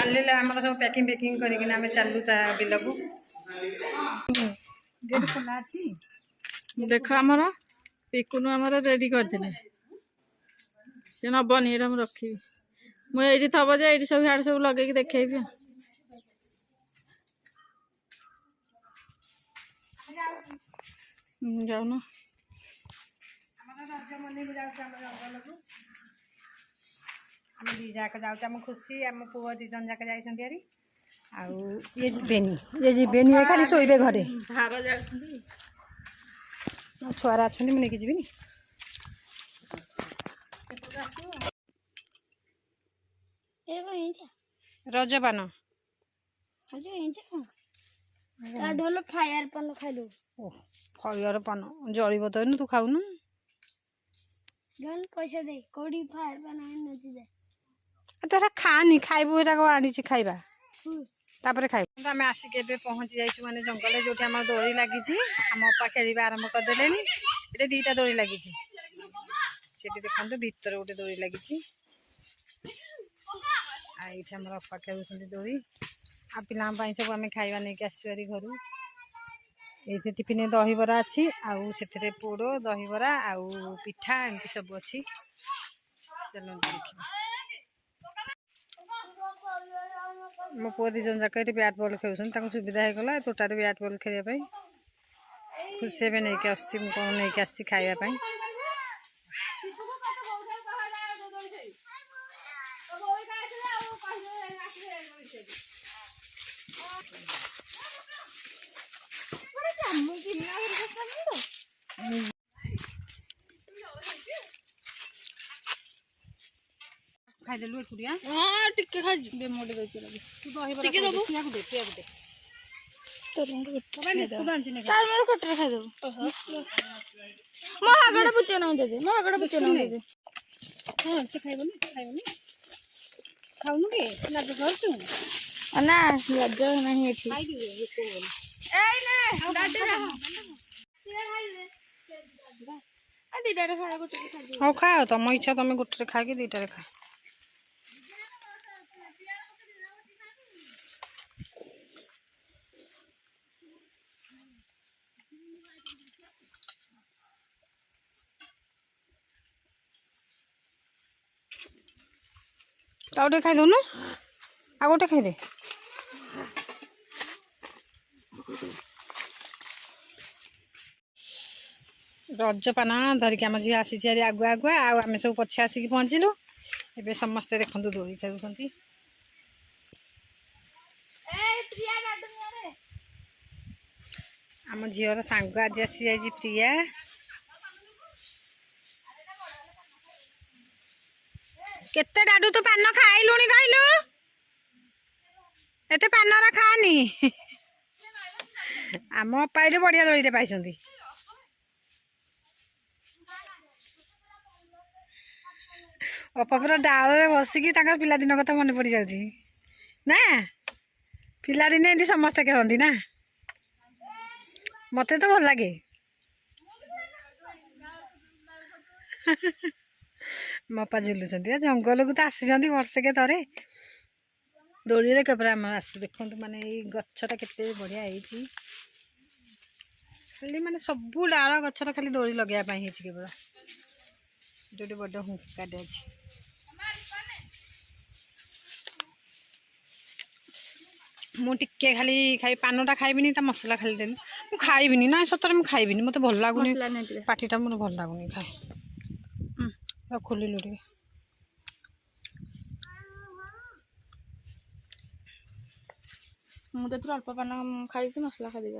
चलिए आम सब पैकिंग पैकिंग करके चलू बिल को गेट खोला अच्छी देख आमर पिकुनु आमर रेडी करदे सी नबनी ये रखी मुझे थब जे ये सब इे सब लगे देखी जाऊन आम दी जाक जाम खुशी आम पुओ दी जन जाक जारी ये जीवेनि ये खाली शोबे घरे छुआरा अच्छा मुझे नहीं जीविनी रजपान फायर पान खाइलु फायर पान जलिब तो तू खाऊनु पैसा दे कोडी फायर पान नची दे तो खानी खाइबू एटा को आनी खाइबा तापर खाइब आम आसिक पहुँची जाइए माने जंगल जो दोली लगी आम अपा खेल आरंभ करदे ये दीटा दोली लगी देखो भीतर गोटे दोली लगी आम अपा खेल दोली आ पाई सब आम खाइबा नहीं आसुरी घर ये टिफिन दहीबरा अच्छी आउ से पोड़ दहीबरा आउ पिठा एमती सब अच्छी चलो देखिए मो पुओ दी जन जाक बैट बॉल खेल सुविधा होगा तोटार बैट बॉल खेलने खुशी भी नहीं कौन नहीं आसी खावाई खाईदेलु एकुटिया हाँ टिके खाई दे मोटे दे तू दही टिके दबु पिया को दे तोर बिस्कुट आंची ने तार मोर कटरे खाई दबु मो हागड़ा बुचे नहीं दे मो हागड़ा बुचे नहीं दे हां से खाइबनी खाउनु के लाज करछु ना लाज नहीं एठी खाई दिए एते बोल ए ने लाज रहा से खाई दे आ दीटा रे खाए गोटे खाई दे हां खाओ तुम इच्छा तुम गोटे खा के दीटा रे खा आउटे खाई दो ना आ गोटे खाई दे रजपान धरिक आम झील आसी आगुआ आगुआ आम सब पछे आसिक पहुँचलु ए समस्ते देखु दोली खेल आम झीर सांग आज आसी जाइए प्रिया केते डाडू तू पान खाइलुनी कहलु एते पान खानी आम पाइले बढ़िया दोली पाई अपा पूरा डाल बसिकी पिलादिन कथा मन पड़ जाऊँ ना पिलादिन एमती समस्ते कहती ना मत तो भल लगे मपा झुलुंट जंगल को तो आसी वर्षे थे दोली आम आस देखु माने गछटा केते बढ़िया खाली माने सबू डाल गछर खाली दोली लगाई केवल गोटे बड़ हुंकाटे अच्छी मुझे खाली खाई पानटा खाइबिनी मसला खाली देनी मुझे खाइबिनी ना सतरे मुझे खाइबिनी मत भल लगुनि पाटीटा मोर भल लगुनि खाए खोलिलु टे मुझे तो अल्प पान खाई मसला खाई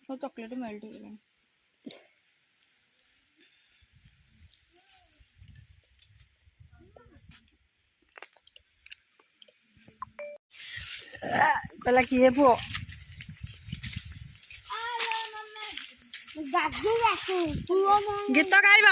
सब चॉकलेट मेल्ट हो पहला किए पुओ गीत गाइब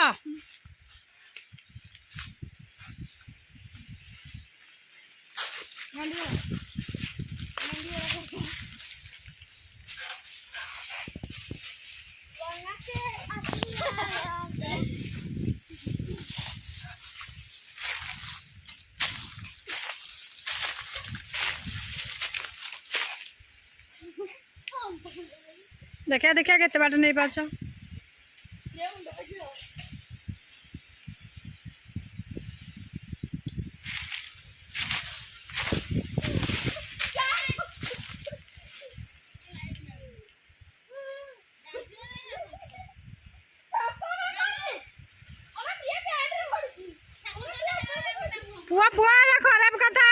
देखा देखा केते बाट नहीं पारछ पुआ पुआ ना खराब कथा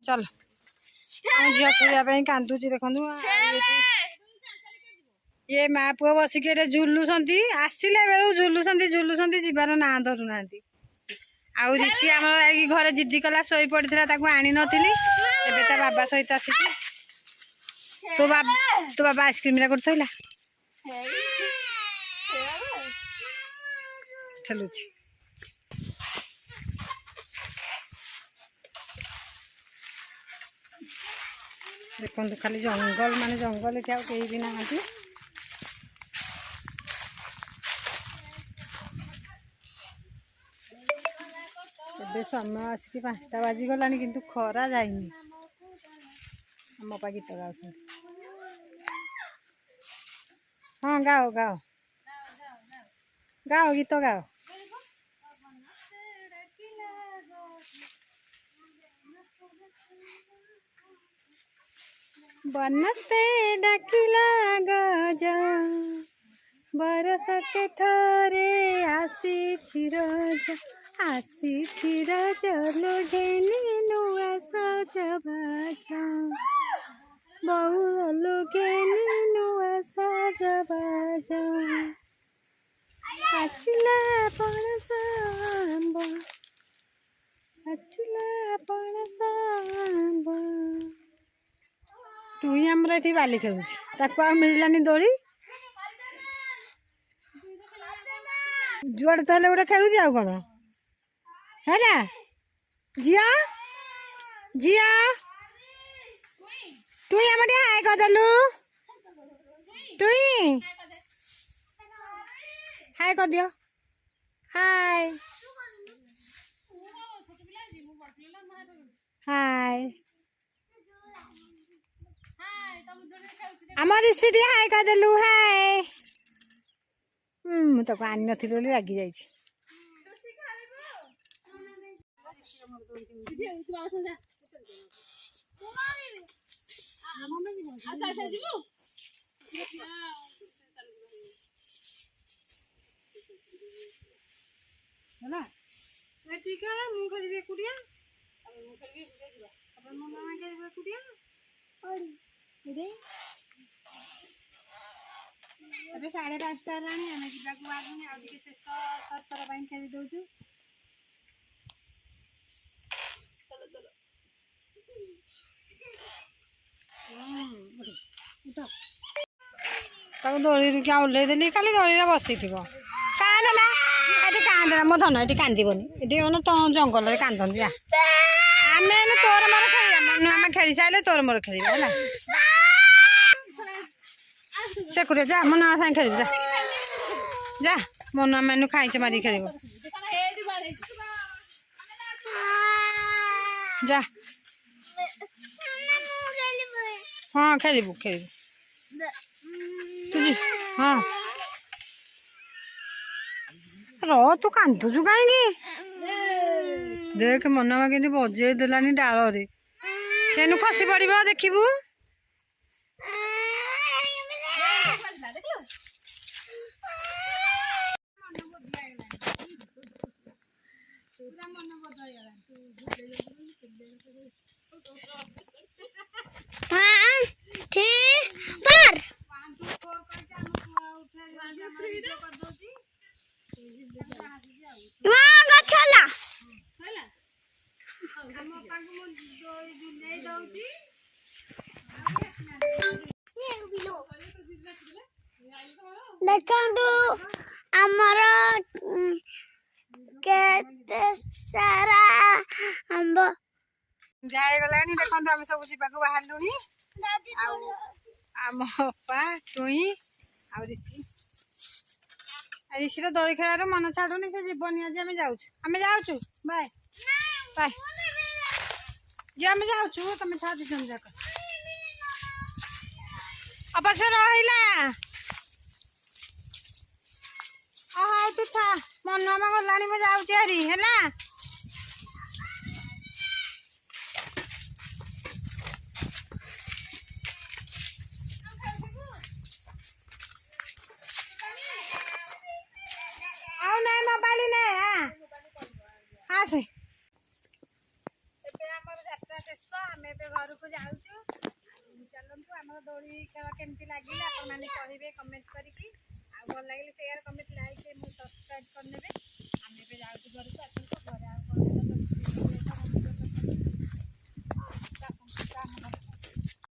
चल झील खेलिया कांदुची देखु ये माँ पुआ बसिक झुलुंट आसला बेलू झुलुंट जीवार ना धरू ना आउ ऋषि आम घरे जिद्दी कला शोई पड़ा आनी नी एवं बाबा सहित आस तो बाबा आइसक्रीम करता ठेलुची देखो खाली जंगल माने जंगल ये कहीं भी ना ए समय आसिक 5टा बाजिगला किंतु खरा जाइनी आम पा गीत गाँव हाँ गाओ गाओ गाओ गीत गाओ बनस्ते डाकिला गज बरस के थरे आसी रज लोगेनी नुआ सज बाज बहु लोगेनी नुआ सज बाज आचिला पणस आंब तुई आमर ये बाली खेल मिललानी दोली जुआड़े तो गोटे खेलुची आउ कौन है झिया झिया तुई आम हाय करदेलु तुई हाय कर दियो हाय हाय आम ऋषि हाय करदेलु हाय तो आनी नी लगी जा ठीक है मुझे खेल एकुटिया मामा खेल एकुटिया अबे 5:30 हेलानी आम जावाक बाहर आगे शेष सतर खेली दौचु दोली क्या ओह्लैदेली खाली दोली बसी थी कांदेना ये कांदेना मो धन ये कांदबनी ये तो जंगल कांदती आम तोर मोर खेल आम खेली सारे तोर मोर खेल सेकुटिया जा मन सागे खेल जा जा मन मेनू खाई मारी खेल जा हाँ खेलबू खेल हाँ रो तू कांदुचु कहीं देख मनमा के बजे देलानी डाल सेनु खसी पड़ देखू देखु आमर केते सारा आंब ଯାଇଗଲାଣି ଦେଖନ୍ତୁ ଆମେ ସବୁ ଯିବାକୁ ବାହାରିଲୁଣି ଆଉ ଆମ ଅପା ଟୁଇଁ ଆଉ ରିଷିର ଦୋଳି ଖେଳାରୁ ମନ ଛାଡୁନି ସେ ଯିବନି ଆଜି ଆମେ ଯାଉଛୁ ବାଏ ବାଏ ଯେ ଆମେ ଯାଉଛୁ ତମେ ଥା 2 ଜଣ ଯାକ ଅବଶ୍ୟ ରହିଲା ହଉ ତୁ ଥା ମନୁଆମା ଗଲାଣି ମୁଁ ଯାଉଛି ଆରି ହେଲା ଆଉ ନାଇଁ ମୋବାଇଲ ନେ ଆସେ ଏବେ ଆମର ଯାତ୍ରା ଶେଷ ଆମେ ଏବେ ଘରକୁ ଯାଉଛୁ ଚାଲନ୍ତୁ ଆମର ଦୋଳି ଖେଳ କେମିତି ଲାଗିଲା ଆପଣମାନେ କହିବେ କମେଣ୍ଟ କରିକି ଆଉ ଭଲ ଲାଗିଲେ ସେୟାର କମେଣ୍ଟ ଲାଇକ୍ ମୁଁ ସବସ୍କ୍ରାଇବ୍ କରିନେବେ ଆମେ ଏବେ ଯାଉଛୁ ଘରକୁ ଆସନ୍ତୁ ଘରେ ଆଉ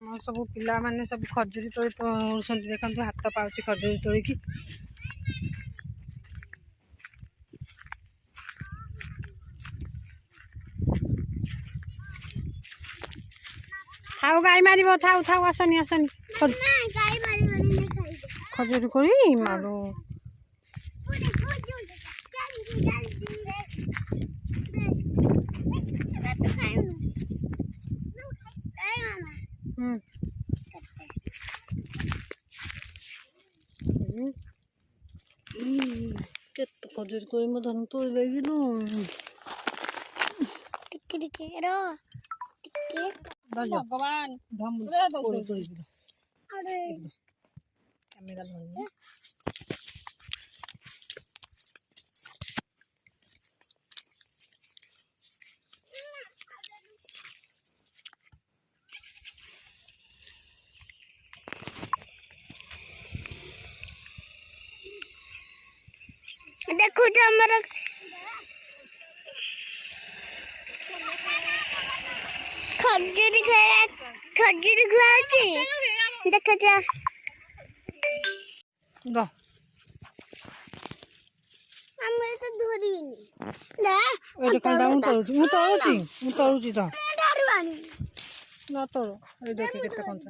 ଆମ ସବୁ ପିଲାମାନେ ସବୁ ଖଜୁରୀ ତୋଳି ତୋଳୁଛନ୍ତି ଦେଖନ୍ତୁ ହାତ ପାଉଛି ଖଜୁରୀ ତୋଳିକି ଥାଉ ଗାଈ ମାରିବ ଥାଉ ଆସନି ଖଜୁରୀ କୋଳି ମାରୁ କେତେ ଖଜୁରୀ କୋଳି ମୁଁ ଧନ ତୋଳି ଦେଇଥିଲୁ ଭଗବାନ କ୍ୟାମେରା ଧରୁନି ଦେଖୁଛ ଆମର ଖଜୁରୀ ଖୁଆଉଛି ଦେଖୁଛ ଆମେ ତ ଧରିବିନି ଏଇଟା କଣଟା ମୁଁ ତୋଳୁଛି ତ ଧରିବାନି ନା ତୋଳ ଏଇ ଦେଖି କେତେ କଞ୍ଚା